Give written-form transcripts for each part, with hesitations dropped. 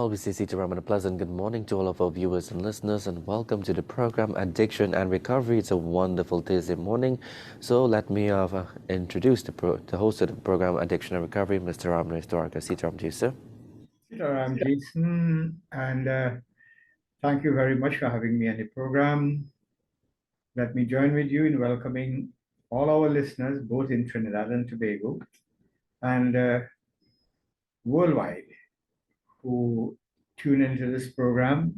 LBC Sitaram, and a pleasant good morning to all of our viewers and listeners, and welcome to the program Addiction and Recovery. It's a wonderful Thursday morning, so let me introduce the host of the program Addiction and Recovery, Mr. Ramnesh Dwarka. Sitaram to you, sir. I'm Jason, and thank you very much for having me on the program. Let me join with you in welcoming all our listeners, both in Trinidad and Tobago and worldwide, who tune into this program.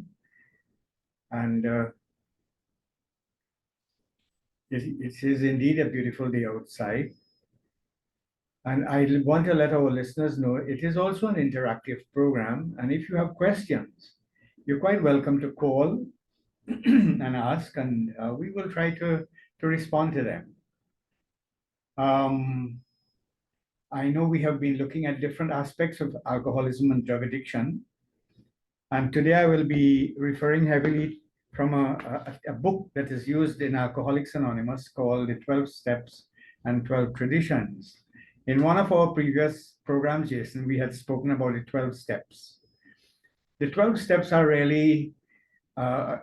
And it is indeed a beautiful day outside. And I want to let our listeners know it is also an interactive program. And if you have questions, you're quite welcome to call and ask, and we will try to respond to them. I know we have been looking at different aspects of alcoholism and drug addiction, and today I will be referring heavily from a book that is used in Alcoholics Anonymous called The 12 Steps and 12 Traditions. In one of our previous programs, Jason, we had spoken about the 12 steps. The 12 steps are really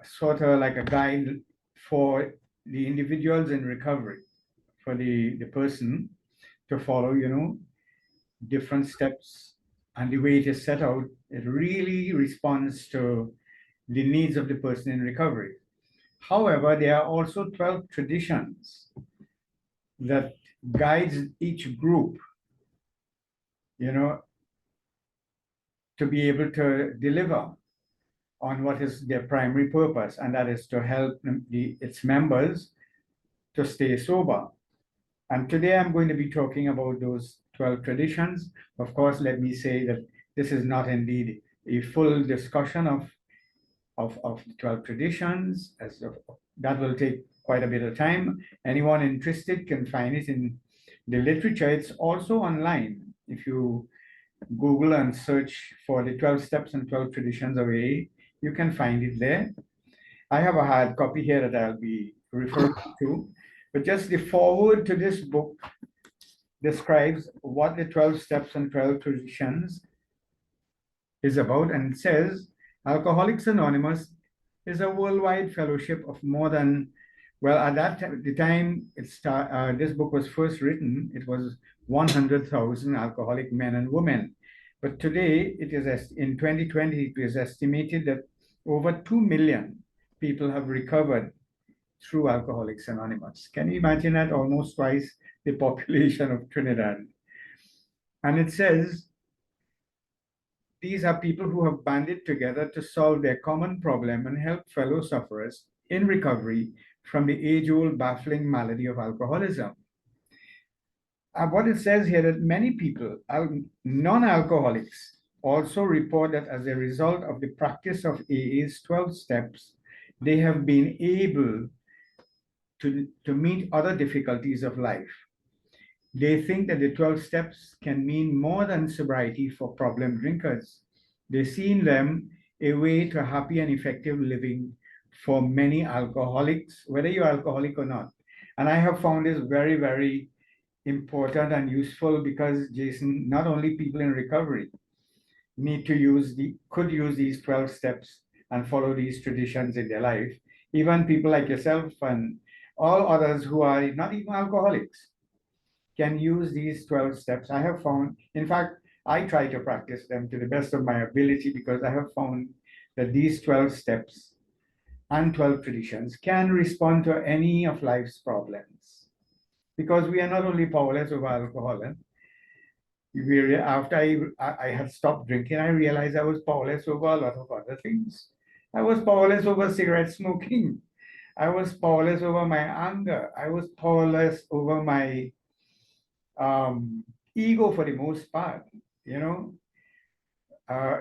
sort of like a guide for the individuals in recovery, for the person to follow, different steps. And the way it is set out, it really responds to the needs of the person in recovery. However, there are also 12 traditions that guides each group, to be able to deliver on what is their primary purpose, and that is to help its members to stay sober. And today I'm going to be talking about those 12 traditions. Of course, let me say that this is not indeed a full discussion of the 12 traditions, that will take quite a bit of time. Anyone interested can find it in the literature. It's also online. If you Google and search for the 12 steps and 12 traditions of AA, you can find it there. I have a hard copy here that I'll be referring to, but just the foreword to this book describes what the 12 steps and 12 traditions is about, and it says Alcoholics Anonymous is a worldwide fellowship of more than, well, at the time this book was first written, it was 100,000 alcoholic men and women. But today, in 2020, it is estimated that over 2 million people have recovered through Alcoholics Anonymous. Can you imagine that? Almost twice the population of Trinidad. And it says, these are people who have banded together to solve their common problem and help fellow sufferers in recovery from the age-old baffling malady of alcoholism. What it says here that many people, non-alcoholics, also report that as a result of the practice of AA's 12 steps, they have been able to meet other difficulties of life. They think that the 12 steps can mean more than sobriety for problem drinkers. They see in them a way to happy and effective living for many alcoholics, whether you're alcoholic or not. And I have found this very, very important and useful because, Jason, not only people in recovery could use these 12 steps and follow these traditions in their life. Even people like yourself and all others who are not even alcoholics can use these 12 steps. I have found, in fact, I try to practice them to the best of my ability because I have found that these 12 steps and 12 traditions can respond to any of life's problems. Because we are not only powerless over alcohol. After I had stopped drinking, I realized I was powerless over a lot of other things. I was powerless over cigarette smoking. I was powerless over my anger. I was powerless over my ego for the most part,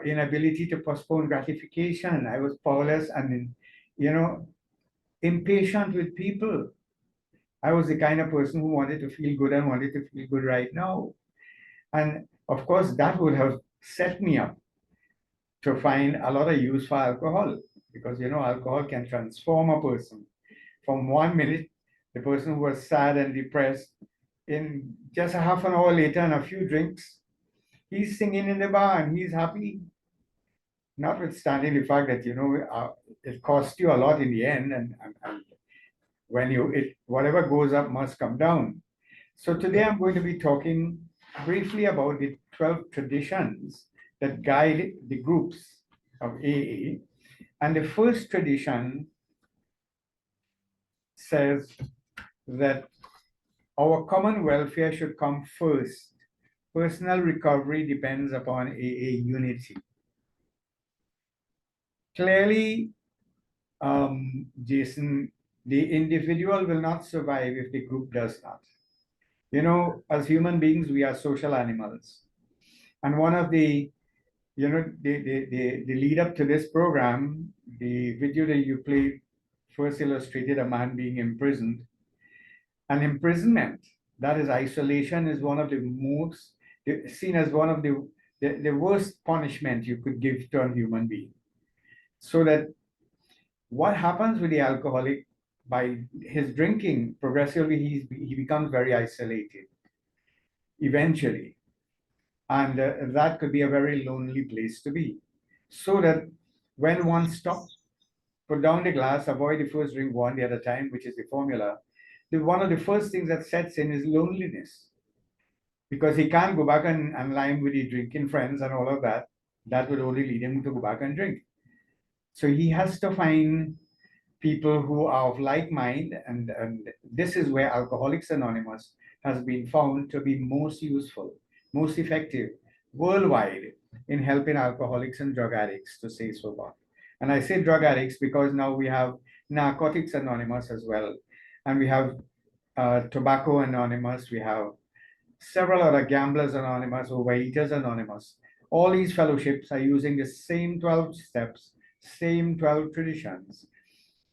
inability to postpone gratification. I was powerless and, impatient with people. I was the kind of person who wanted to feel good and wanted to feel good right now. And of course, that would have set me up to find a lot of use for alcohol because, alcohol can transform a person. From 1 minute, the person who was sad and depressed, in just a half an hour later and a few drinks, he's singing in the bar and he's happy. notwithstanding the fact that, it costs you a lot in the end, and when whatever goes up must come down. So today I'm going to be talking briefly about the 12 traditions that guide the groups of AA. And the first tradition says that our common welfare should come first. Personal recovery depends upon AA unity. Clearly, Jason, the individual will not survive if the group does not. As human beings, we are social animals. And one of the lead up to this program, the video that you played first illustrated a man being imprisoned. And imprisonment, that is isolation, is one of the most seen as one of the worst punishment you could give to a human being. So that what happens with the alcoholic, by his drinking, progressively he becomes very isolated eventually. And that could be a very lonely place to be. So that when one stops, put down the glass, avoid the first drink one the at a time, which is the formula, one of the first things that sets in is loneliness. Because he can't go back and line with the drinking friends and all of that. That would only lead him to go back and drink. So he has to find people who are of like mind, and this is where Alcoholics Anonymous has been found to be most useful, most effective worldwide in helping alcoholics and drug addicts to stay sober. And I say drug addicts because now we have Narcotics Anonymous as well, and we have Tobacco Anonymous, we have several other Gamblers Anonymous, Overeaters Anonymous. All these fellowships are using the same 12 steps, same 12 traditions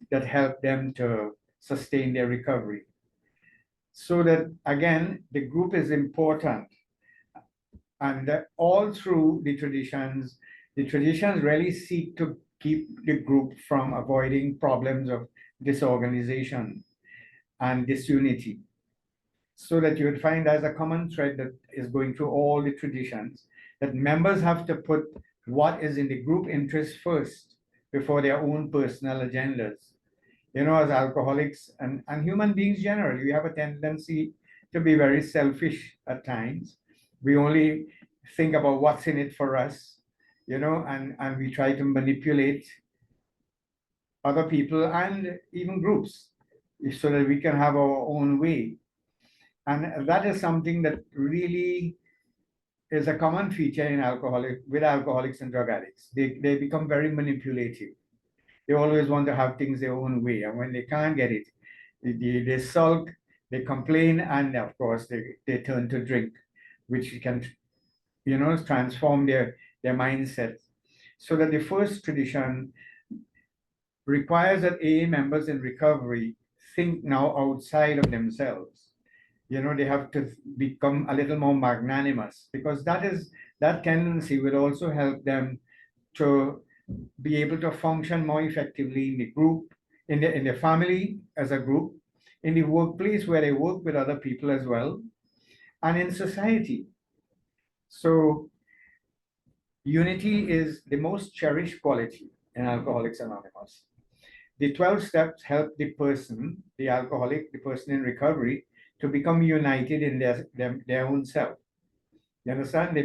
that help them to sustain their recovery. So that, again, the group is important. And all through the traditions really seek to keep the group from avoiding problems of disorganization and disunity. So that you would find as a common thread that is going through all the traditions, that members have to put what is in the group interest first before their own personal agendas. As alcoholics and human beings generally, we have a tendency to be very selfish at times. We only think about what's in it for us, and we try to manipulate other people and even groups so that we can have our own way. And that is something that really is a common feature with alcoholics and drug addicts. They become very manipulative. They always want to have things their own way. And when they can't get it, they sulk, they complain, and of course they turn to drink, which can, transform their mindset. So that the first tradition requires that AA members in recovery think now outside of themselves. They have to become a little more magnanimous, because that tendency will also help them to be able to function more effectively in the group, in the family as a group, in the workplace where they work with other people as well, and in society. So unity is the most cherished quality in Alcoholics Anonymous. The 12 steps help the person, the alcoholic, the person in recovery, to become united in their own self. You understand?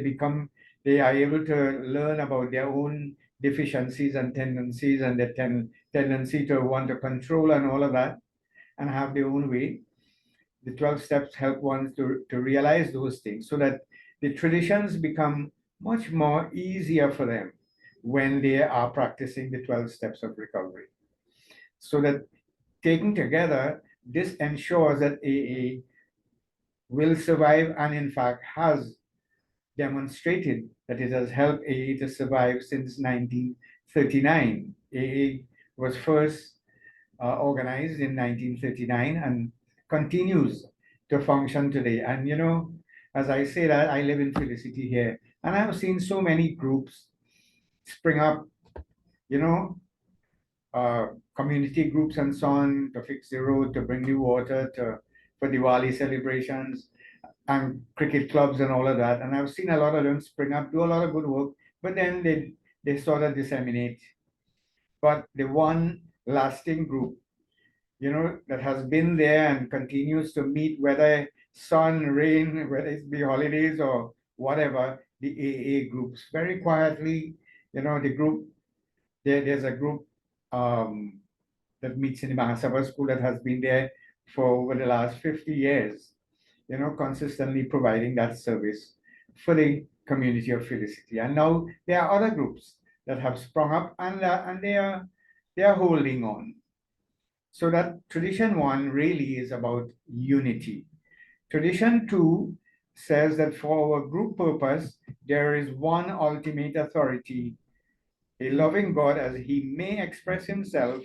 They are able to learn about their own deficiencies and tendencies, and their tendency to want to control and all of that, and have their own way. The 12 steps help one to realize those things, so that the traditions become much more easier for them when they are practicing the 12 steps of recovery. So that taken together, this ensures that AA will survive, and in fact has demonstrated that it has helped AA to survive since 1939. AA was first organized in 1939 and continues to function today. And as I say that, I live in Felicity here, and I've seen so many groups spring up, community groups and so on, to fix the road, to bring the water, for Diwali celebrations, and cricket clubs and all of that. And I've seen a lot of them spring up, do a lot of good work, but then they sort of disseminate. But the one lasting group, that has been there and continues to meet, whether sun, rain, whether it be holidays or whatever, the AA groups, very quietly, the group, there's a group that meets in the Mahasabha school that has been there for over the last 50 years, consistently providing that service for the community of Felicity. And now there are other groups that have sprung up, and they are holding on. So that tradition 1 really is about unity. Tradition 2 says that for our group purpose, there is one ultimate authority, a loving God as he may express himself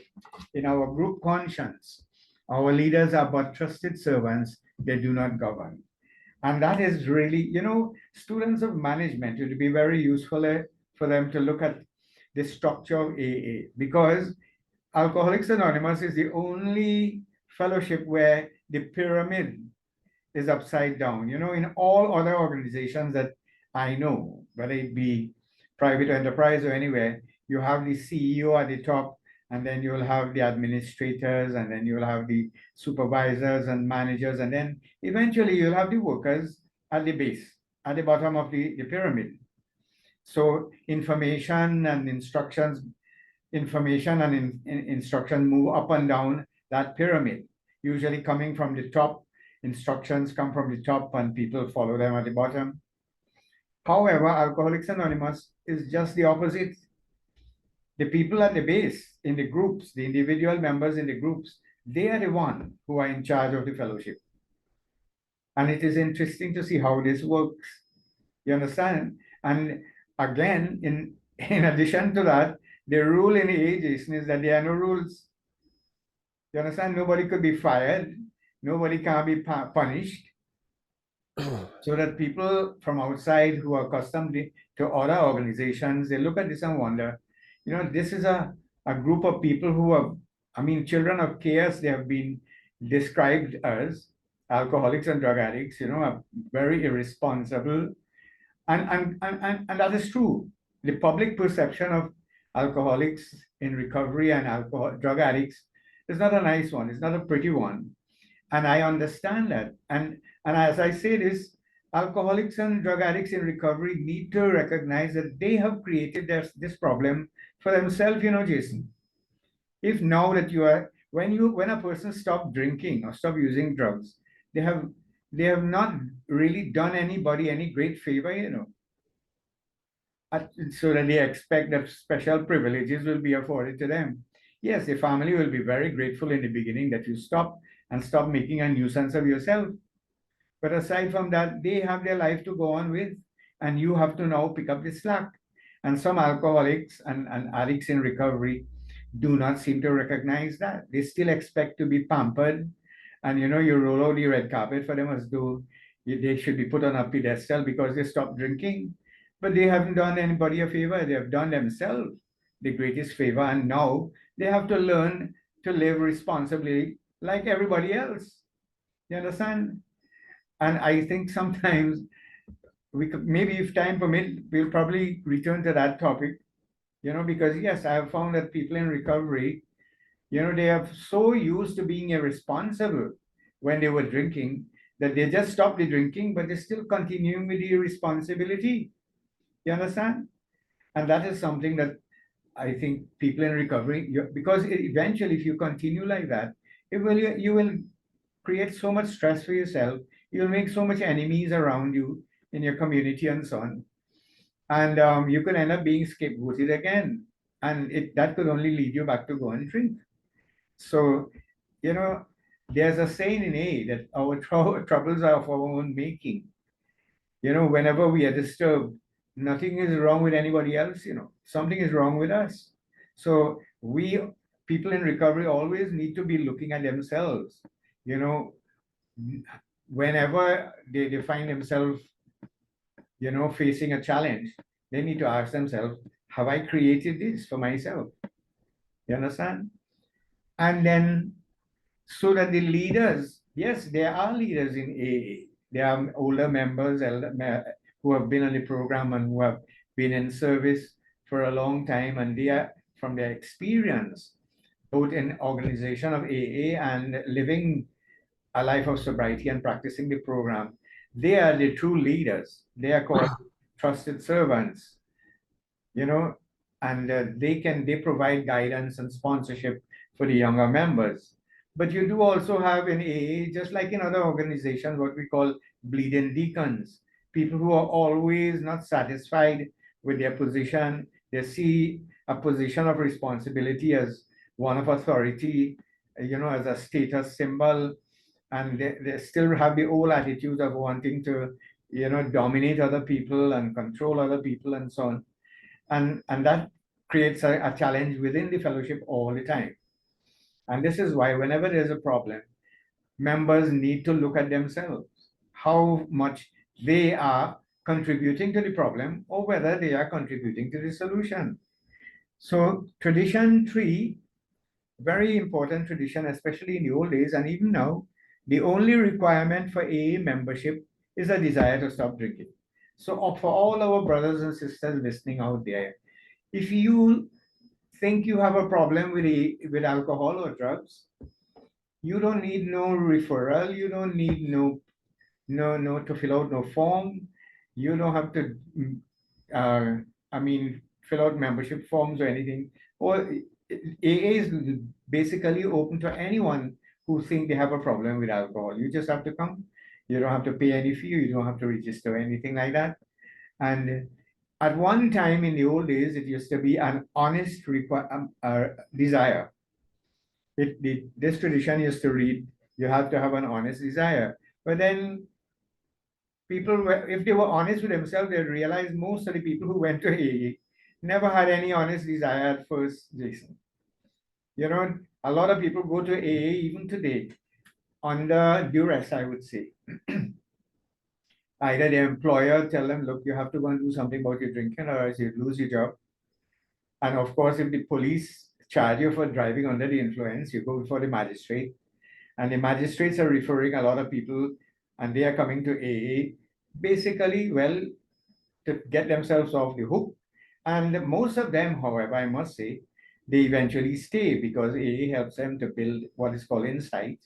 in our group conscience. Our leaders are but trusted servants, they do not govern. And that is really, students of management, it would be very useful for them to look at the structure of AA, because Alcoholics Anonymous is the only fellowship where the pyramid is upside down. In all other organizations that I know, whether it be private enterprise or anywhere, you have the CEO at the top, and then you'll have the administrators, and then you'll have the supervisors and managers, and then eventually you'll have the workers at the base, at the bottom of the pyramid. So information and instructions move up and down that pyramid, usually coming from the top. Instructions come from the top and people follow them at the bottom. However, Alcoholics Anonymous is just the opposite. The people at the base, in the groups, the individual members in the groups, they are the one who are in charge of the fellowship. And it is interesting to see how this works. You understand? And again, in addition to that, the rule in the AA, Jason, is that there are no rules. You understand? Nobody could be fired. Nobody can be punished. So that people from outside who are accustomed to other organizations, they look at this and wonder, this is a group of people who are, children of chaos. They have been described as alcoholics and drug addicts, are very irresponsible. And that is true. The public perception of alcoholics in recovery and drug addicts is not a nice one. It's not a pretty one. And I understand that. And as I say this, alcoholics and drug addicts in recovery need to recognize that they have created this problem for themselves, Jason. If now that when a person stops drinking or stop using drugs, they have not really done anybody any great favor, so that they expect that special privileges will be afforded to them. Yes, the family will be very grateful in the beginning that you stop making a nuisance of yourself. But aside from that, they have their life to go on with, and you have to now pick up the slack. And some alcoholics and addicts in recovery do not seem to recognize that. They still expect to be pampered. And you roll out the red carpet for them as though they should be put on a pedestal because they stopped drinking. But they haven't done anybody a favor. They have done themselves the greatest favor. And now they have to learn to live responsibly like everybody else. You understand? And I think sometimes we could, maybe if time permit, we'll probably return to that topic, because yes, I have found that people in recovery, they are so used to being irresponsible when they were drinking that they just stopped the drinking, but they're still continuing with the irresponsibility. You understand? And that is something that I think people in recovery, because eventually if you continue like that, you will create so much stress for yourself. You'll make so much enemies around you in your community and so on. And you could end up being scapegoated again. And that could only lead you back to go and drink. So, there's a saying in A that our troubles are of our own making. Whenever we are disturbed, nothing is wrong with anybody else, something is wrong with us. So people in recovery always need to be looking at themselves, whenever they find themselves, facing a challenge, they need to ask themselves, have I created this for myself? You understand? And then, so that the leaders, yes, there are leaders in AA. There are older members who have been on the program and who have been in service for a long time, and they are, from their experience, both in organization of AA and living a life of sobriety and practicing the program, they are the true leaders. They are called trusted servants, you know, and they provide guidance and sponsorship for the younger members. But you do also have in AA, just like in other organizations, what we call bleeding deacons, people who are always not satisfied with their position. They see a position of responsibility as one of authority, as a status symbol, and they still have the old attitude of wanting to, dominate other people and control other people and so on. And that creates a challenge within the fellowship all the time. And this is why whenever there's a problem, members need to look at themselves, how much they are contributing to the problem or whether they are contributing to the solution. So tradition 3, very important tradition, especially in the old days and even now, the only requirement for AA membership is a desire to stop drinking. So for all our brothers and sisters listening out there, if you think you have a problem with alcohol or drugs, you don't need no referral. You don't need no to fill out no form. You don't have to, fill out membership forms or anything. Or AA is basically open to anyone who think they have a problem with alcohol. You just have to come. You don't have to pay any fee. You don't have to register or anything like that. And at one time in the old days, it used to be an honest desire. This tradition used to read, you have to have an honest desire. But then people, if they were honest with themselves, they realized most of the people who went to AA never had any honest desire at first, Jason. A lot of people go to AA even today under duress, I would say. Either their employer tell them, look, you have to go and do something about your drinking or else you lose your job. And of course, if the police charge you for driving under the influence, you go before the magistrate. And the magistrates are referring a lot of people and they are coming to AA basically, well, to get themselves off the hook. And most of them, however, I must say, they eventually stay because AA helps them to build what is called insight.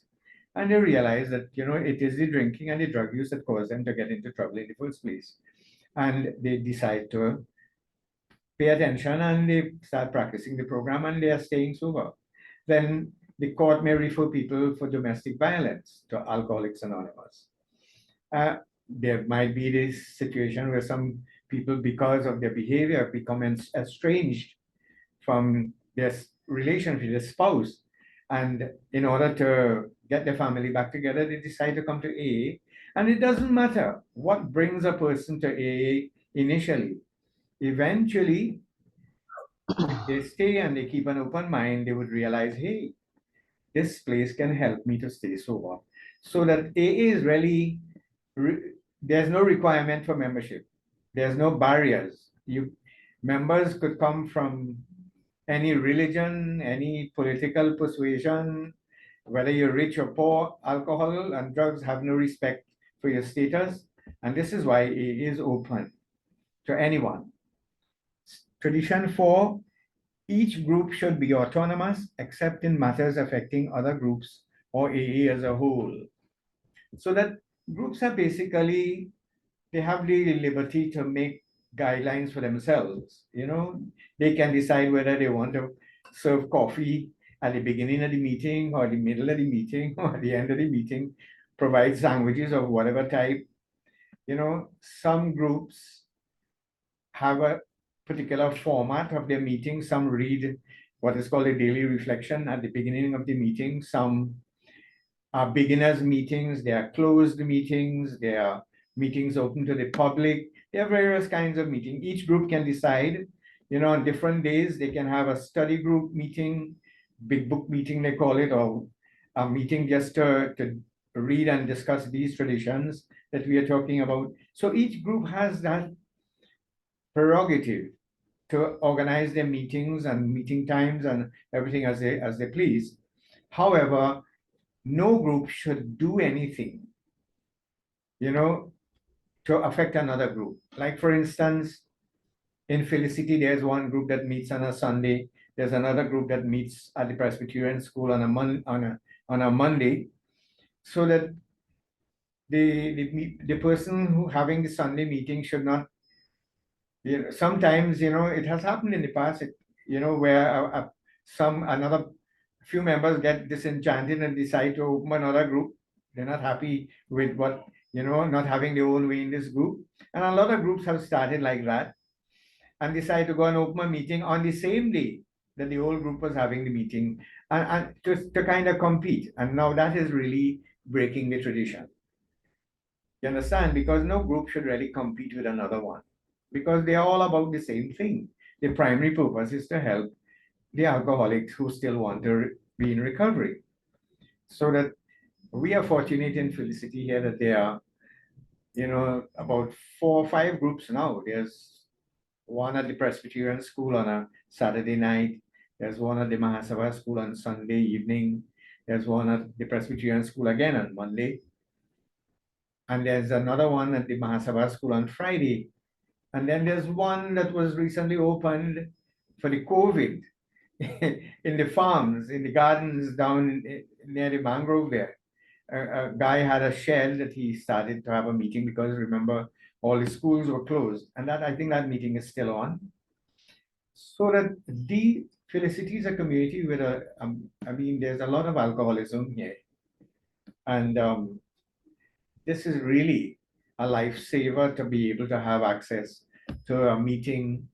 And they realize that, it is the drinking and the drug use that caused them to get into trouble in the first place. And they decide to pay attention and they start practicing the program and they are staying sober. Then the court may refer people for domestic violence to Alcoholics Anonymous. There might be this situation where some people, because of their behavior, become estranged from their relationship, their spouse. And in order to get their family back together, they decide to come to AA. And it doesn't matter what brings a person to AA initially. Eventually, if they stay and they keep an open mind, they would realize, hey, this place can help me to stay sober. So that AA is really, there's no requirement for membership. There's no barriers. Members could come from any religion, any political persuasion, whether you're rich or poor. Alcohol and drugs have no respect for your status. And this is why it is open to anyone. Tradition 4, each group should be autonomous except in matters affecting other groups or AA as a whole. So that groups are basically, they have the liberty to make guidelines for themselves. They can decide whether they want to serve coffee at the beginning of the meeting or the middle of the meeting or at the end of the meeting, provide sandwiches of whatever type. Some groups have a particular format of their meeting. Some read what is called a daily reflection at the beginning of the meeting. Some are beginners meetings, they are closed meetings, they are meetings open to the public. There are various kinds of meetings. Each group can decide, on different days, they can have a study group meeting, big book meeting, they call it, or a meeting just to read and discuss these traditions that we are talking about. So each group has that prerogative to organize their meetings and meeting times and everything as they please. However, no group should do anything, to affect another group. Like, for instance, In Felicity, there's one group that meets on a Sunday. There's another group that meets at the Presbyterian school on a Monday, so that the person who having the Sunday meeting should not, sometimes, it has happened in the past, where another few members get disenchanted and decide to open another group. They're not happy with what, not having their own way in this group. And a lot of groups have started like that and decide to go and open a meeting on the same day that the whole group was having the meeting, and to kind of compete. And now that is really breaking the tradition. You understand? Because no group should really compete with another one, because they are all about the same thing. The primary purpose is to help the alcoholics who still want to be in recovery. So that we are fortunate in Felicity here that there are, about 4 or 5 groups now. There's one at the Presbyterian school on a Saturday night. There's one at the Mahasabha school on Sunday evening. There's one at the Presbyterian school again on Monday. And there's another one at the Mahasabha school on Friday. And then there's one that was recently opened for the COVID in the farms, in the gardens down near the mangrove there. A guy had a shed that he started to have a meeting, because remember, all the schools were closed. And that, I think that meeting is still on. So that the Felicity is a community with there's a lot of alcoholism here. And this is really a lifesaver to be able to have access to a meeting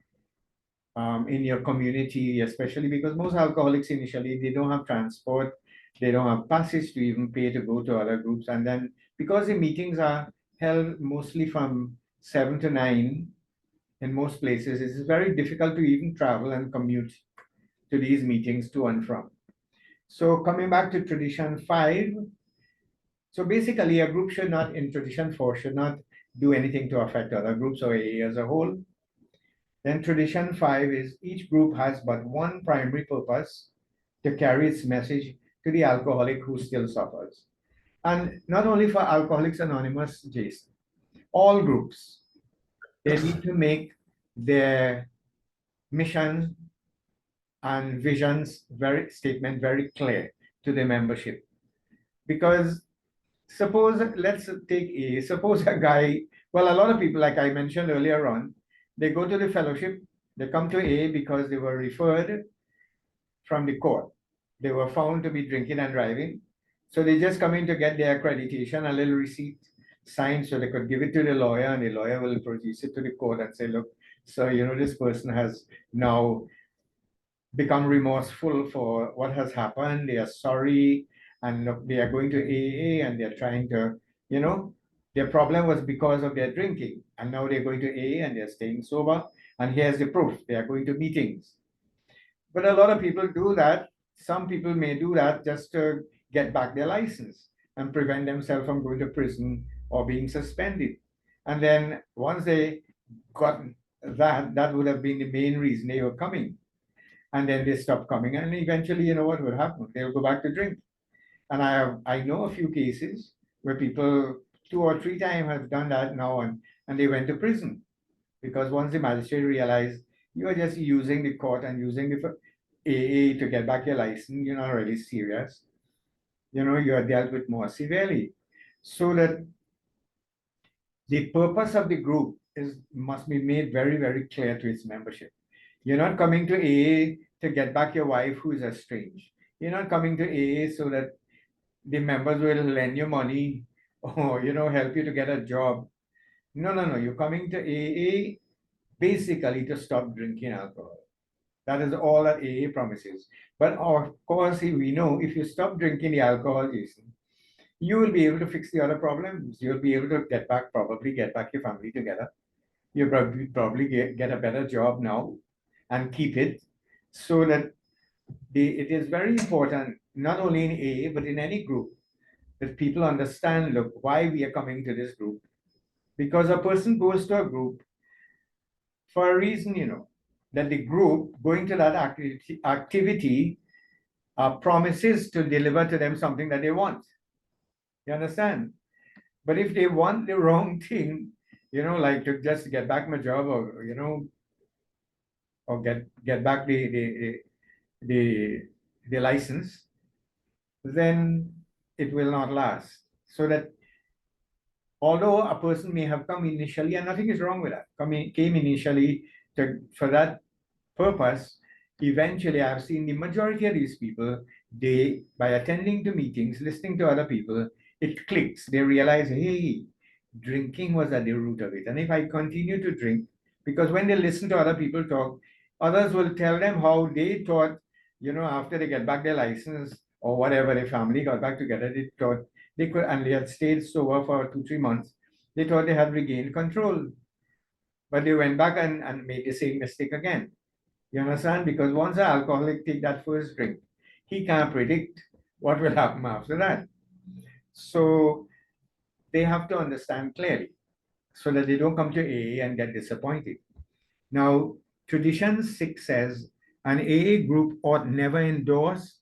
in your community, especially because most alcoholics initially, they don't have transport, they don't have passage to even pay to go to other groups. And then because the meetings are held mostly from 7 to 9 in most places, it's very difficult to even travel and commute to these meetings to and from. So coming back to tradition 5, so basically a group should not, in tradition 4, should not do anything to affect other groups or AA as a whole. Then tradition 5 is each group has but one primary purpose: to carry its message to the alcoholic who still suffers. And not only for Alcoholics Anonymous, Jason, all groups, they need to make their mission and visions statement very clear to the membership. Because suppose, let's take suppose a guy, well, a lot of people, like I mentioned earlier on, they go to the fellowship, they come to AA because they were referred from the court. They were found to be drinking and driving. So they just come in to get their accreditation, a little receipt signed, so they could give it to the lawyer, and the lawyer will produce it to the court and say, look, so this person has now become remorseful for what has happened. They are sorry, and look, they are going to AA, and they're trying to, their problem was because of their drinking, and now they're going to AA and they're staying sober, and here's the proof: they are going to meetings. But a lot of people do that. Some people may do that just to get back their license and prevent themselves from going to prison or being suspended. And then once they got that would have been the main reason they were coming. And then they stop coming, and eventually, what will happen? They'll go back to drink. And I know a few cases where people 2 or 3 times have done that now, and they went to prison, because once the magistrate realized you are just using the court and using the AA to get back your license, you're not really serious. You are dealt with more severely. So that the purpose of the group must be made very, very clear to its membership. You're not coming to AA to get back your wife who is estranged. You're not coming to AA so that the members will lend you money or, help you to get a job. No. You're coming to AA basically to stop drinking alcohol. That is all that AA promises. But of course, we know if you stop drinking the alcohol, Jason, you will be able to fix the other problems. You'll be able to probably get back your family together. You'll probably get a better job now and keep it, so that it is very important, not only in AA, but in any group, that people understand, look, why we are coming to this group. Because a person goes to a group for a reason, that the group going to that activity promises to deliver to them something that they want. You understand? But if they want the wrong thing, like to just get back my job, or, or get back the license, then it will not last. So that although a person may have come initially, and nothing is wrong with that, came initially for that purpose, eventually I've seen the majority of these people, by attending to meetings, listening to other people, it clicks. They realize, hey, drinking was at the root of it. And if I continue to drink, because when they listen to other people talk, others will tell them how they thought, after they get back their license or whatever, their family got back together, they thought they could, and they had stayed sober for 2-3 months. They thought they had regained control, but they went back and made the same mistake again. You understand? Because once an alcoholic take that first drink, he can't predict what will happen after that. So they have to understand clearly so that they don't come to AA and get disappointed. Now, Tradition 6 says an AA group ought never endorse,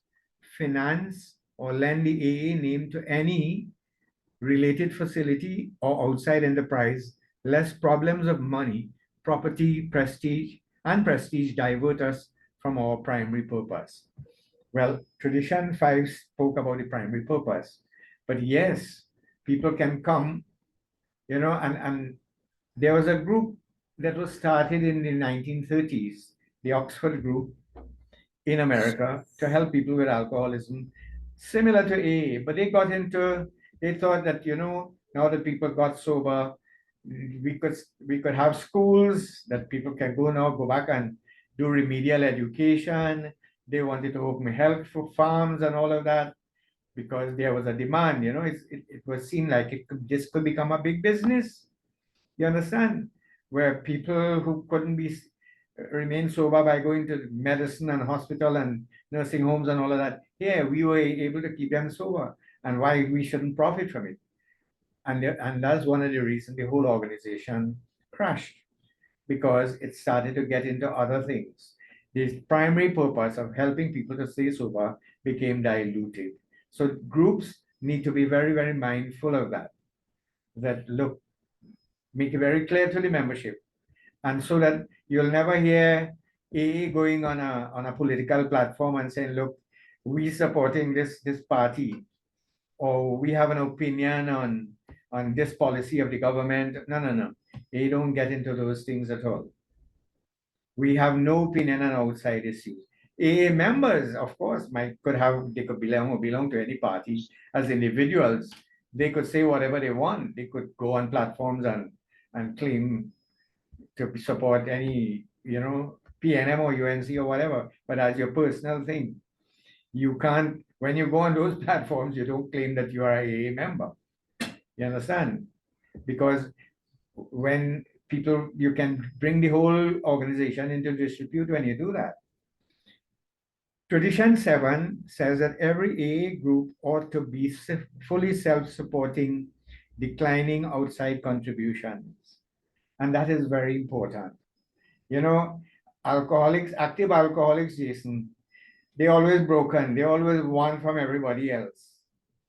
finance, or lend the AA name to any related facility or outside enterprise, lest problems of money, property, prestige divert us from our primary purpose. Well, Tradition 5 spoke about the primary purpose, but yes, people can come, and there was a group that was started in the 1930s, the Oxford Group in America, to help people with alcoholism, similar to AA, but they thought that, now that people got sober, we could have schools that people can go back and do remedial education. They wanted to open health for farms and all of that because there was a demand. It was seen like this could become a big business. You understand? Where people who couldn't remain sober by going to medicine and hospital and nursing homes and all of that, we were able to keep them sober, and why we shouldn't profit from it. And that's one of the reasons the whole organization crashed, because it started to get into other things. The primary purpose of helping people to stay sober became diluted. So groups need to be very, very mindful of that. Look, make it very clear to the membership, and so that you'll never hear AA going on a political platform and saying, look, we supporting this party, or we have an opinion on this policy of the government. No. They don't get into those things at all. We have no opinion on outside issues. AA members, of course, they could belong to any party as individuals. They could say whatever they want. They could go on platforms and claim to support any, PNM or UNC or whatever, but as your personal thing. You can't, when you go on those platforms, you don't claim that you are a AA member. You understand? Because when you can bring the whole organization into disrepute when you do that. Tradition 7 says that every AA group ought to be fully self-supporting, declining outside contributions. And that is very important. Active alcoholics, Jason, they're always broken. They always want from everybody else.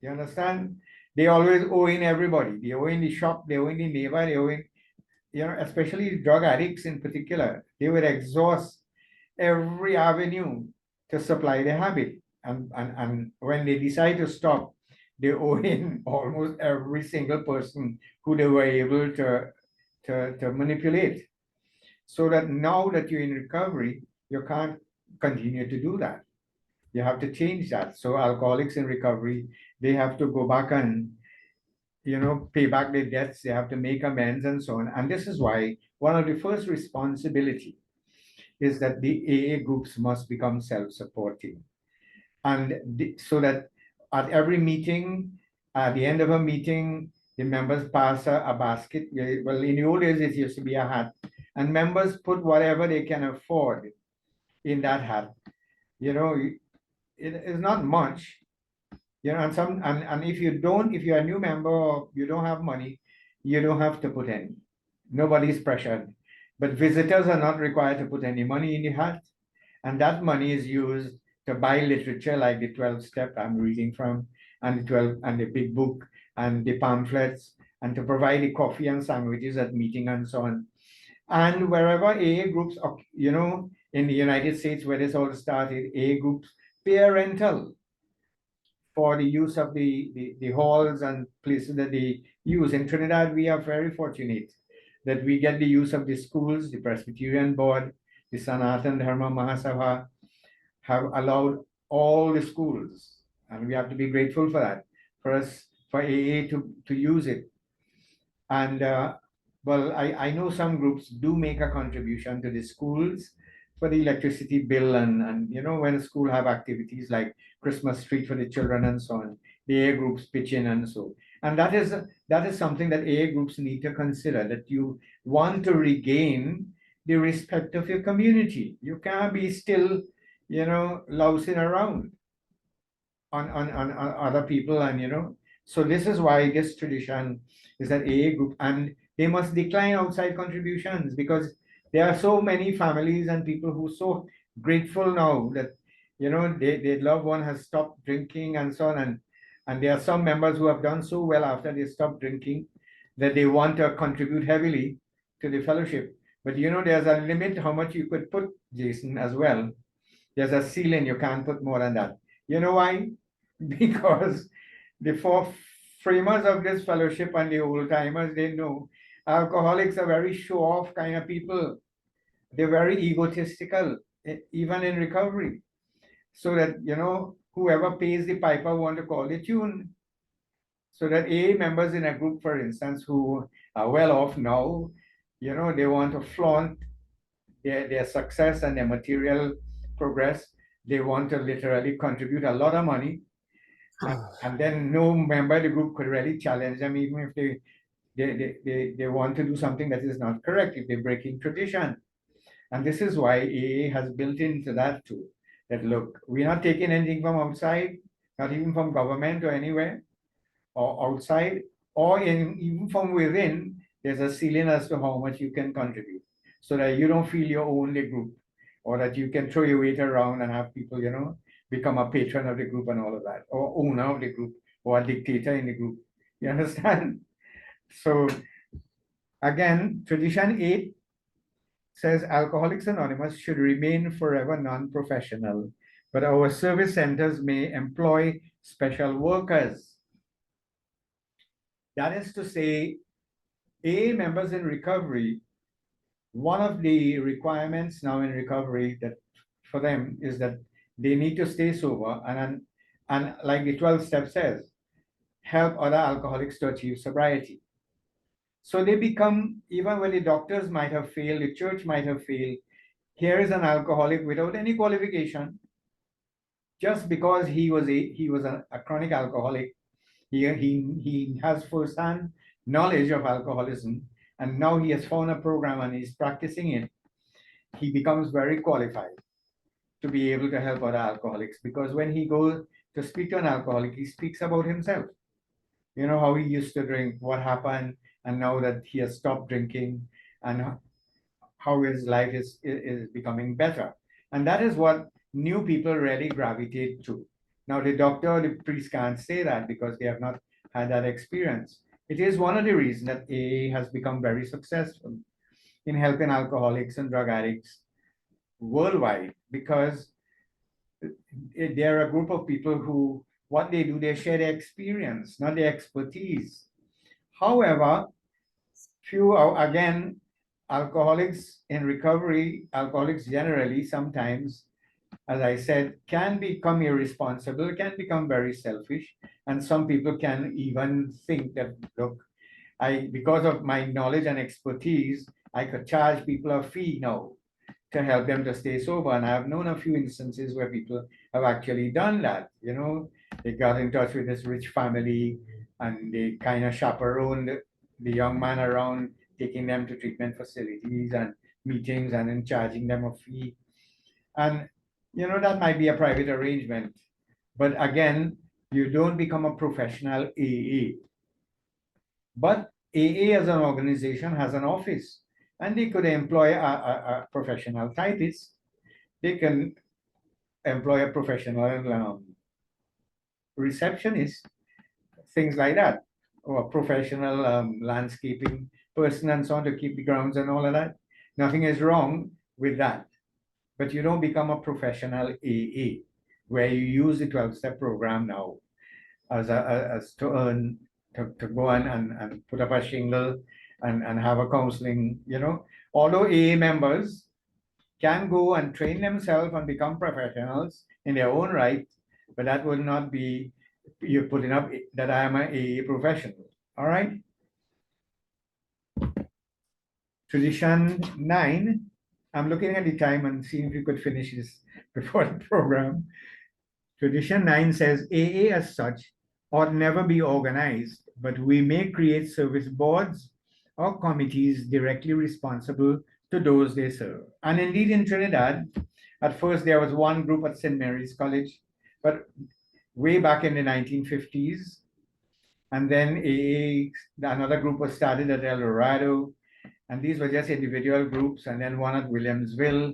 You understand? They always owe in everybody. They owe in the shop, they owe in the neighbor, they owe in, especially drug addicts in particular. They would exhaust every avenue to supply the habit. And when they decide to stop, they owe in almost every single person who they were able to manipulate. So that now that you're in recovery, you can't continue to do that. You have to change that. So alcoholics in recovery, they have to go back and, pay back their debts. They have to make amends and so on. And this is why one of the first responsibility is that the AA groups must become self-supporting. And so that at every meeting, at the end of a meeting, the members pass a basket. Well, in the old days, it used to be a hat. And members put whatever they can afford in that hat. It is not much, and if you're a new member or you don't have money, you don't have to put any. Nobody's pressured. But visitors are not required to put any money in the hat. And that money is used to buy literature like the 12 step I'm reading from, and the big book and the pamphlets, and to provide the coffee and sandwiches at meeting and so on. And wherever AA groups, in the United States, where this all started, AA groups pay a rental for the use of the halls and places that they use. In Trinidad, we are very fortunate that we get the use of the schools. The Presbyterian Board, the Sanatan Dharma Mahasabha have allowed all the schools, and we have to be grateful for that, for us, for AA to use it. And well, I know some groups do make a contribution to the schools for the electricity bill, and you know, when the school have activities like Christmas tree for the children and so on, the AA groups pitch in and so. And that is something that AA groups need to consider, that you want to regain the respect of your community. You can't be still, you know, lousing around on other people, and you know. So this is why this tradition is that AA group, and they must decline outside contributions, because there are so many families and people who are so grateful now that, you know, their loved one has stopped drinking and so on, and there are some members who have done so well after they stopped drinking that they want to contribute heavily to the fellowship. But you know, there's a limit how much you could put, Jason, as well. There's a ceiling, you can't put more than that. You know why? Because the four framers of this fellowship and the old timers, they know alcoholics are very show-off kind of people. They're very egotistical, even in recovery. So that, you know, whoever pays the piper want to call the tune. So that AA members in a group, for instance, who are well off now, you know, they want to flaunt their success and their material progress. They want to literally contribute a lot of money. And then no member of the group could really challenge them, even if they want to do something that is not correct, if they're breaking tradition. And this is why AA has built into that too, that look, we're not taking anything from outside, not even from government or anywhere, or outside, or even from within. There's a ceiling as to how much you can contribute, so that you don't feel you're only group, or that you can throw your weight around and have people, you know, become a patron of the group and all of that, or owner of the group, or a dictator in the group. You understand? So again, tradition 8 says Alcoholics Anonymous should remain forever non-professional, but our service centers may employ special workers. That is to say, AA members in recovery, one of the requirements now in recovery that for them is that they need to stay sober, and like the 12 step says, help other alcoholics to achieve sobriety. So they become, even when the doctors might have failed, the church might have failed, here is an alcoholic without any qualification, just because he was a chronic alcoholic. He has first-hand knowledge of alcoholism, and now he has found a program and he's practicing it. He becomes very qualified to be able to help other alcoholics, because when he goes to speak to an alcoholic, he speaks about himself. You know, how he used to drink, what happened, and now that he has stopped drinking, and how his life is becoming better. And that is what new people really gravitate to. Now, the doctor or the priest can't say that because they have not had that experience. It is one of the reasons that AA has become very successful in helping alcoholics and drug addicts worldwide, because they're a group of people who, what they do, they share their experience, not their expertise. However, few, again, alcoholics in recovery, alcoholics generally sometimes, as I said, can become irresponsible, can become very selfish, and some people can even think that, look, because of my knowledge and expertise, I could charge people a fee now to help them to stay sober. And I've known a few instances where people have actually done that. You know, they got in touch with this rich family and they kind of chaperoned the young man around, taking them to treatment facilities and meetings and then charging them a fee. And, you know, that might be a private arrangement. But again, you don't become a professional AA. But AA as an organization has an office, and they could employ a professional typist. They can employ a professional receptionist, things like that, or a professional landscaping person and so on to keep the grounds and all of that. Nothing is wrong with that. but you don't become a professional AA, where you use the 12-step program now as to earn, to go and put up a shingle and have a counseling, Although AA members can go and train themselves and become professionals in their own right, but that will not be you putting up that I am an AA professional. All right. Tradition 9. I'm looking at the time and seeing if you could finish this before the program. Tradition 9 says AA as such ought never be organized, but we may create service boards or committees directly responsible to those they serve. And indeed, in Trinidad, at first there was one group at St. Mary's College, but way back in the 1950s, and then another group was started at El Dorado, and these were just individual groups, and then one at Williamsville.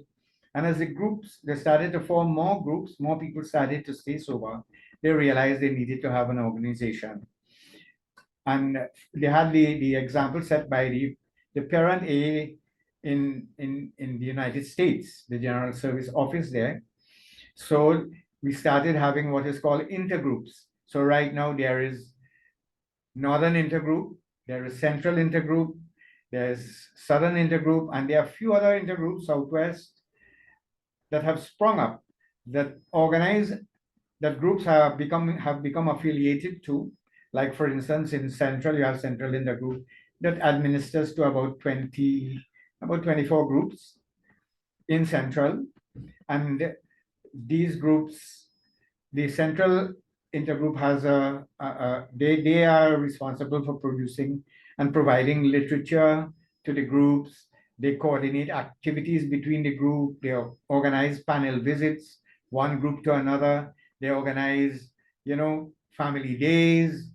And as the groups, they started to form more groups, more people started to stay sober. They realized they needed to have an organization. And they had the example set by the parent AA in the United States, the General Service Office there. So we started having what is called intergroups. So right now there is Northern Intergroup, there is Central Intergroup, there's Southern Intergroup, and there are a few other intergroups, Southwest, that have sprung up, that organize, that groups have become affiliated to. Like for instance, in Central, you have Central Intergroup that administers to about 24 groups in Central. And these groups, the Central Intergroup has they are responsible for producing and providing literature to the groups. They coordinate activities between the group. They organize panel visits, one group to another. They organize, family days,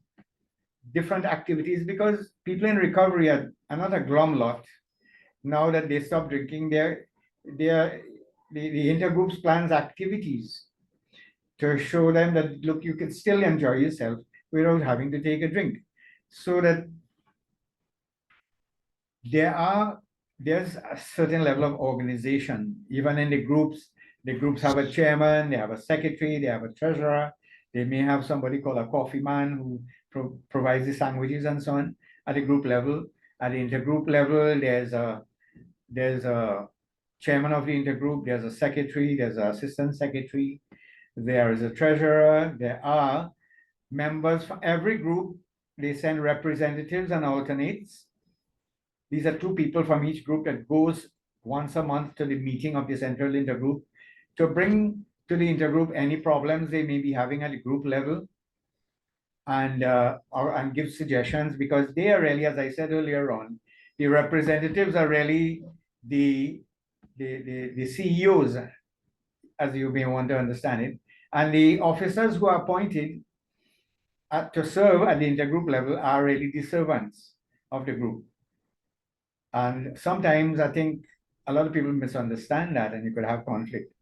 different activities, because people in recovery are not a glum lot. Now that they stop drinking, the intergroups plans activities to show them that, look, you can still enjoy yourself without having to take a drink. So that there's a certain level of organization, even in the groups. The groups have a chairman, they have a secretary, they have a treasurer, they may have somebody called a coffee man who provides the sandwiches and so on at the group level. At the intergroup level, there's a chairman of the intergroup, there's a secretary, there's an assistant secretary, there is a treasurer, there are members for every group. They send representatives and alternates. These are 2 people from each group that goes once a month to the meeting of the Central Intergroup to bring to the intergroup any problems they may be having at the group level, and give suggestions, because they are really, as I said earlier on, the representatives are really the CEOs, as you may want to understand it, and the officers who are appointed to serve at the intergroup level are really the servants of the group. And sometimes I think a lot of people misunderstand that, and you could have conflict.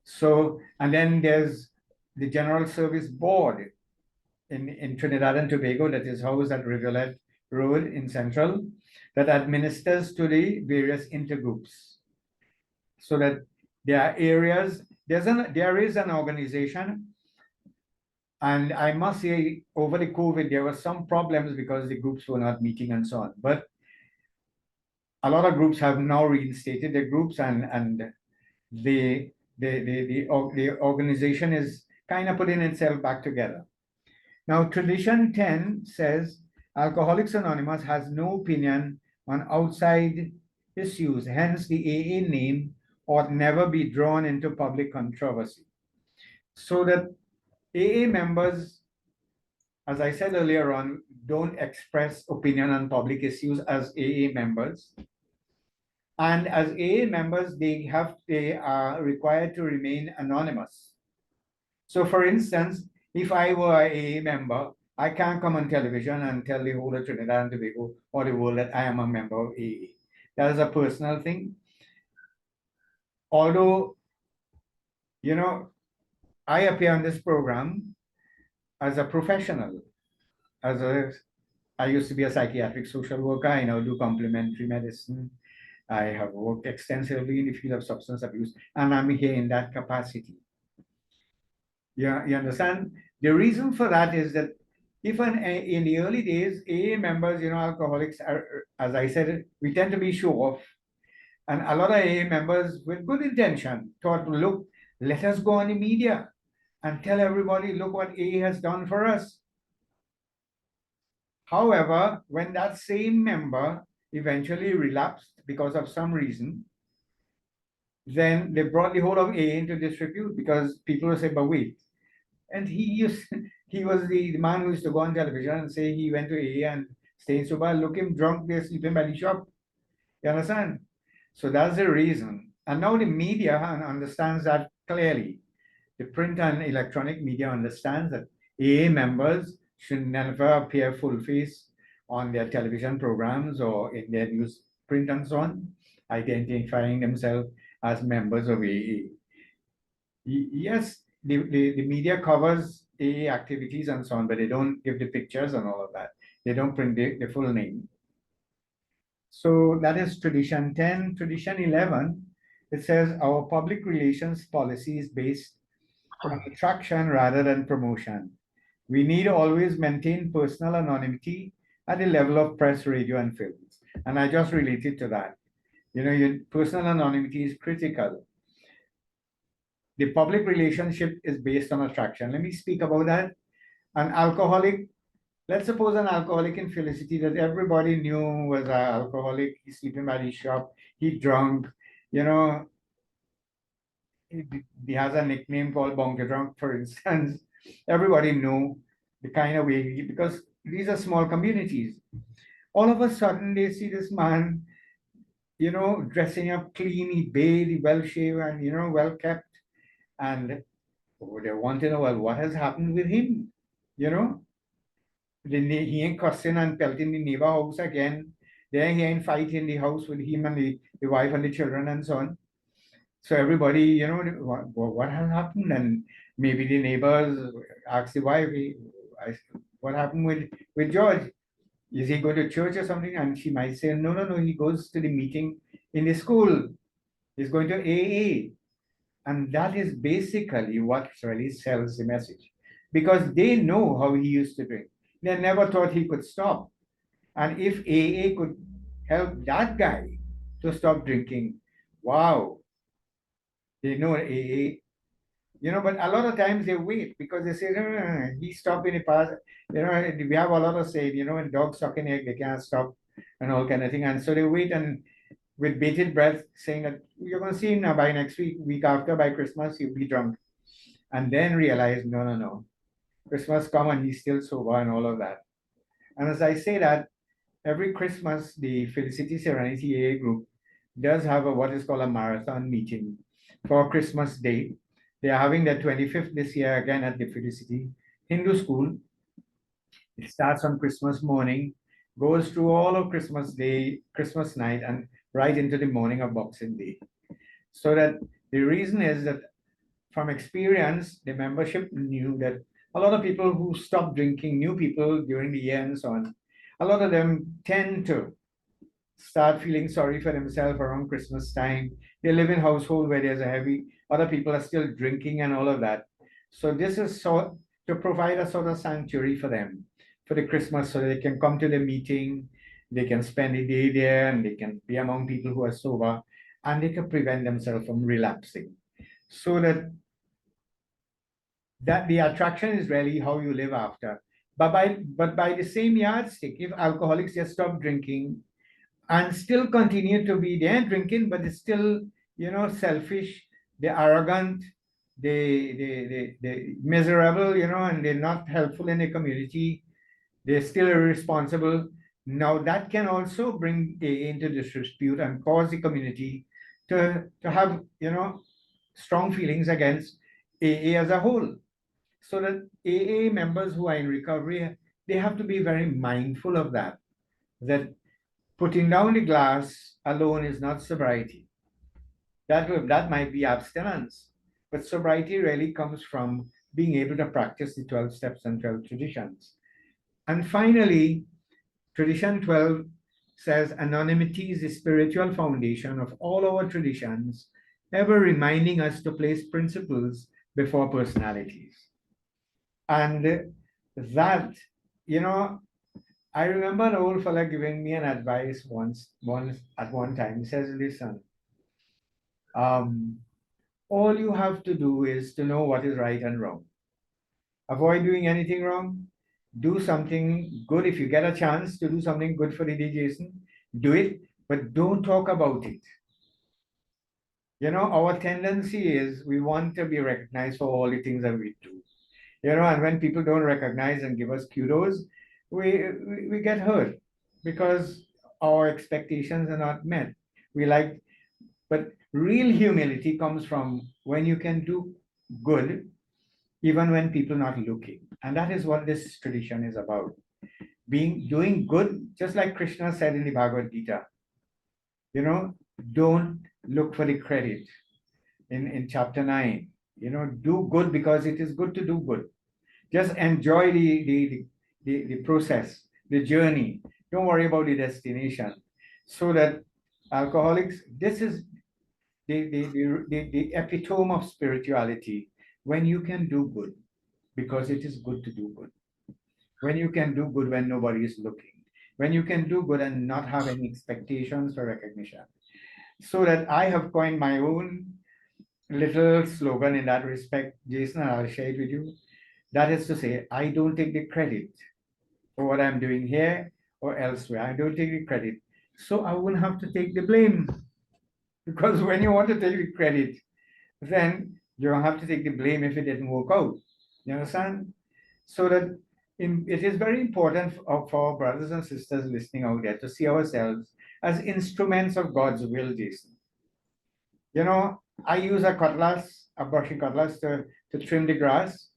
So, and then there's the General Service Board in Trinidad and Tobago that is housed at Rivulet Road in Central, that administers to the various intergroups. So that there are areas, there is an organization. And I must say, over the COVID, there were some problems because the groups were not meeting and so on. But a lot of groups have now reinstated their groups, and the organization is kind of putting itself back together. Now, Tradition 10 says Alcoholics Anonymous has no opinion on outside issues, hence the AA name ought never be drawn into public controversy. So that AA members, as I said earlier on, don't express opinion on public issues as AA members. And as AA members, they are required to remain anonymous. So for instance, if I were an AA member, I can't come on television and tell the whole of Trinidad and Tobago or the world that I am a member of AA. That is a personal thing. Although, I appear on this program as a professional. I used to be a psychiatric social worker. I now do complementary medicine. I have worked extensively in the field of substance abuse, and I'm here in that capacity. You understand? The reason for that is that if in the early days, AA members, alcoholics are, as I said, we tend to be show off. And a lot of AA members with good intention thought, look, let us go on the media and tell everybody, look what AA has done for us. However, when that same member eventually relapsed because of some reason, then they brought the whole of AA into disrepute because people will say, but wait. And he was the man who used to go on television and say he went to AA and stayed sober. Look him drunk, they're sleeping by the shop. You understand? So that's the reason. And now the media understands that clearly. The print and electronic media understands that AA members should never appear full face on their television programs or in their newsprint and so on, identifying themselves as members of AA. Yes, the media covers AA activities and so on, but they don't give the pictures and all of that. They don't print the full name. So that is tradition 10. Tradition 11, it says our public relations policy is based on attraction rather than promotion. We need always maintain personal anonymity at the level of press, radio, and films. And I just related to that. Your personal anonymity is critical. The public relationship is based on attraction. Let me speak about that. An alcoholic, let's suppose an alcoholic in Felicity that everybody knew was an alcoholic. He's sleeping by the shop. He drunk. He has a nickname called Bonker Drunk, for instance. Everybody knew the kind of way because these are small communities. All of a sudden, they see this man, dressing up clean, he bathed, he well shaven, and well kept, and they want to know, well, what has happened with him? He ain't cussing and pelting the neighbor house again. Then he ain't fighting in the house with him and the wife and the children and so on. So everybody, what has happened? And maybe the neighbors ask the wife, what happened with George? Is he going to church or something? And she might say, no, he goes to the meeting in the school. He's going to AA. And that is basically what really sells the message. Because they know how he used to drink. They never thought he could stop. And if AA could help that guy to stop drinking, wow, they know AA. But a lot of times they wait because they say, no, he stopped in the past. We have a lot of saying, when dogs suck an egg, they can't stop and all kind of thing. And so they wait and with bated breath saying that you're going to see him now by next week after, by Christmas, he'll be drunk. And then realize, no. Christmas come and he's still sober and all of that. And as I say that, every Christmas, the Felicity Serenity AA group does have what is called a marathon meeting for Christmas Day. They are having their 25th this year again at the Felicity Hindu School. It starts on Christmas morning, goes through all of Christmas Day, Christmas night, and right into the morning of Boxing Day. So that the reason is that from experience, the membership knew that a lot of people who stop drinking, new people during the year and so on, a lot of them tend to start feeling sorry for themselves around Christmas time. They live in household where there's other people are still drinking and all of that. So this is to provide a sort of sanctuary for them for the Christmas, so they can come to the meeting, they can spend the day there, and they can be among people who are sober, and they can prevent themselves from relapsing. So that the attraction is really how you live after. But by the same yardstick, if alcoholics just stop drinking and still continue to be there drinking, but it's still, selfish, they're arrogant, they miserable, and they're not helpful in the community, they're still irresponsible. Now that can also bring AA into disrepute and cause the community to have, strong feelings against AA as a whole. So that AA members who are in recovery, they have to be very mindful of that putting down the glass alone is not sobriety. That might be abstinence, but sobriety really comes from being able to practice the 12 steps and 12 traditions. And finally, tradition 12 says anonymity is the spiritual foundation of all our traditions, ever reminding us to place principles before personalities. And that, you know, I remember an old fella giving me an advice once at one time. He says, listen, all you have to do is to know what is right and wrong. Avoid doing anything wrong. Do something good. If you get a chance to do something good for the day, Jason, do it, but don't talk about it. You know, our tendency is we want to be recognized for all the things that we do. You know, and when people don't recognize and give us kudos, we get hurt because our expectations are not met. But real humility comes from when you can do good, even when people are not looking. And that is what this tradition is about. Doing good, just like Krishna said in the Bhagavad Gita. You know, don't look for the credit in chapter 9. You know, do good because it is good to do good. Just enjoy the process, the journey. Don't worry about the destination. So that alcoholics, this is the epitome of spirituality, when you can do good because it is good to do good. When you can do good when nobody is looking. When you can do good and not have any expectations for recognition. So that I have coined my own little slogan in that respect, Jason, and I'll share it with you. That is to say, I don't take the credit for what I'm doing here or elsewhere. I don't take the credit. So I wouldn't have to take the blame. Because when you want to take the credit, then you don't have to take the blame if it didn't work out. You understand? So that it is very important for brothers and sisters listening out there to see ourselves as instruments of God's will, Jason. You know, I use a cutlass, a brushing cutlass to trim the grass.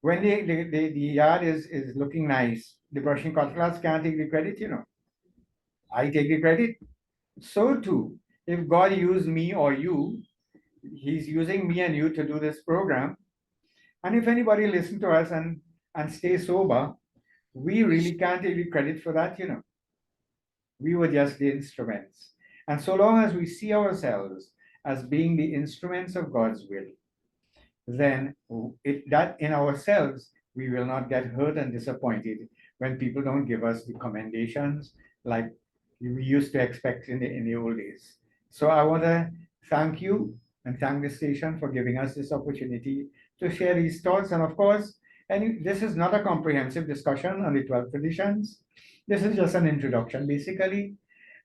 When the yard is looking nice, the brushing cutlass can't take the credit, you know. I take the credit. So too, if God used me or you, He's using me and you to do this program. And if anybody listen to us and stay sober, we really can't take the credit for that, you know. We were just the instruments. And so long as we see ourselves as being the instruments of God's will, then that in ourselves, we will not get hurt and disappointed when people don't give us the commendations like we used to expect in the old days. So I want to thank you and thank the station for giving us this opportunity to share these thoughts. And of course, this is not a comprehensive discussion on the 12 traditions. This is just an introduction, basically.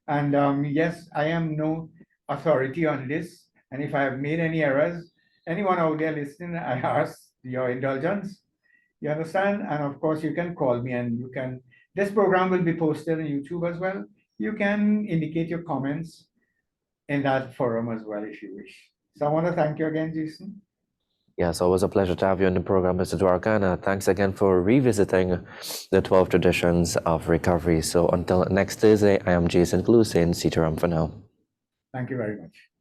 And yes, I am no authority on this. And if I have made any errors, anyone out there listening, I ask your indulgence. You understand? And of course, you can call me and you can, this program will be posted on YouTube as well. You can indicate your comments in that forum as well if you wish. So I want to thank you again, Jason. Yes, always a pleasure to have you on the program, Mr. Dwarkana. Thanks again for revisiting the 12 traditions of recovery. So until next Thursday, I am Jason Glue saying Sitaram for now. Thank you very much.